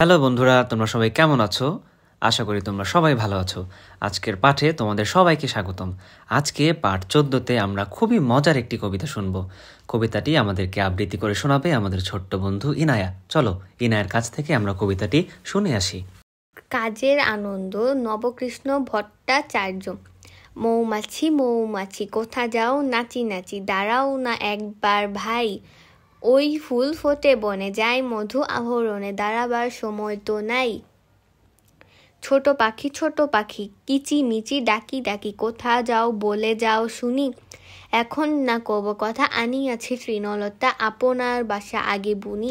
Hello বন্ধুরা, তোমরা সবাই কেমন আছো? আশা করি তোমরা সবাই ভালো আছো। আজকের পাঠে তোমাদের সবাইকে স্বাগতম। আজকে পাঠ 14তে আমরা খুবই মজার একটি কবিতা শুনবো। কবিতাটি আমাদেরকে আবৃত্তি করে শোনাবে আমাদের ছোট্ট বন্ধু ইনায়া। চলো ইনায়ার কাছ থেকে আমরা কবিতাটি শুনে আসি। কাজের আনন্দ, নবকৃষ্ণ ভট্টাচার্য। মৌমাছি মৌমাছি কোথা যাও নাচি নাচি, দাঁড়াও না একবার ভাই, ওই ফুল ফোটে বনে যায় মধু আহরণে, দাঁড়াবার সময় তো নাই। ছোট পাখি কিচিমিচি ডাকি ডাকি, কোথা যাও বলে যাও শুনি, এখন না কব কথা আনিয়াছি তৃণলতা, আপনার বাসা আগে বুনি।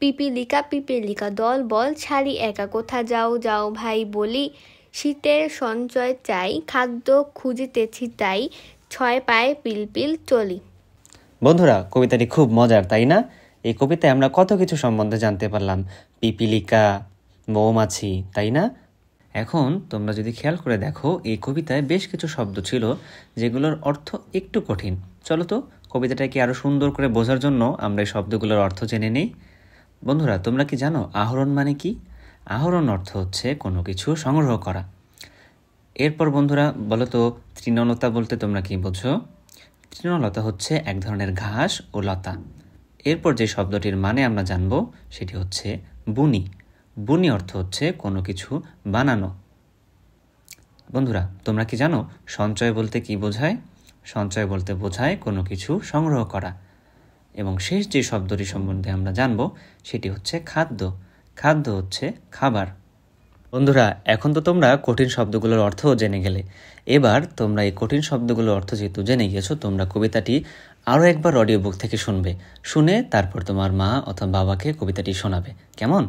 পিপিলিকা দল বল ছাড়ি একা, কোথা যাও যাও ভাই বলি, শীতের সঞ্চয় চাই খাদ্য খুঁজিতেছি তাই, 6 পায়ে পিলপিল চলি। বন্ধুরা, কবিতাটি খুব মজার, তাই না? এই কবিতায় আমরা কত কিছু সম্বন্ধে জানতে পারলাম। পিপিলিকা, মৌমাছি, তাই না? এখন তোমরা যদি খেয়াল করে দেখো, এই কবিতায় বেশ কিছু শব্দ ছিল যেগুলোর অর্থ একটু কঠিন। চলো তো কবিতাটাকে আরো সুন্দর করে বোঝার জন্য আমরা এই শব্দগুলোর অর্থ জেনে নিই। বন্ধুরা, তোমরা কি জানো আহরণ মানে কি? আহরণ অর্থ হচ্ছে কোনো কিছু সংগ্রহ করা। এরপর বন্ধুরা বলো তো, তৃণলতা বলতে তোমরা কি বোঝো? তৃণলতা হচ্ছে এক ধরনের ঘাস ও লতা। এরপর যে শব্দটির মানে আমরা জানবো সেটি হচ্ছে বুনি। বুনি অর্থ হচ্ছে কোনো কিছু বানানো। বন্ধুরা, তোমরা কি জানো সঞ্চয় বলতে কি বোঝায়? সঞ্চয় বলতে বোঝায় কোনো কিছু সংগ্রহ করা। এবং শেষ যে শব্দটি সম্বন্ধে আমরা জানবো সেটি হচ্ছে খাদ্য। খাদ্য হচ্ছে খাবার। বন্ধুরা, এখন তো তোমরা কঠিন শব্দগুলোর অর্থও জেনে গেলে। এবার তোমরা এই কঠিন শব্দগুলোর অর্থ যেহেতু জেনে গিয়েছো, তোমরা কবিতাটি আরও একবার অডিও বুক থেকে শুনবে। শুনে তারপর তোমার মা অথবা বাবাকে কবিতাটি শোনাবে। কেমন?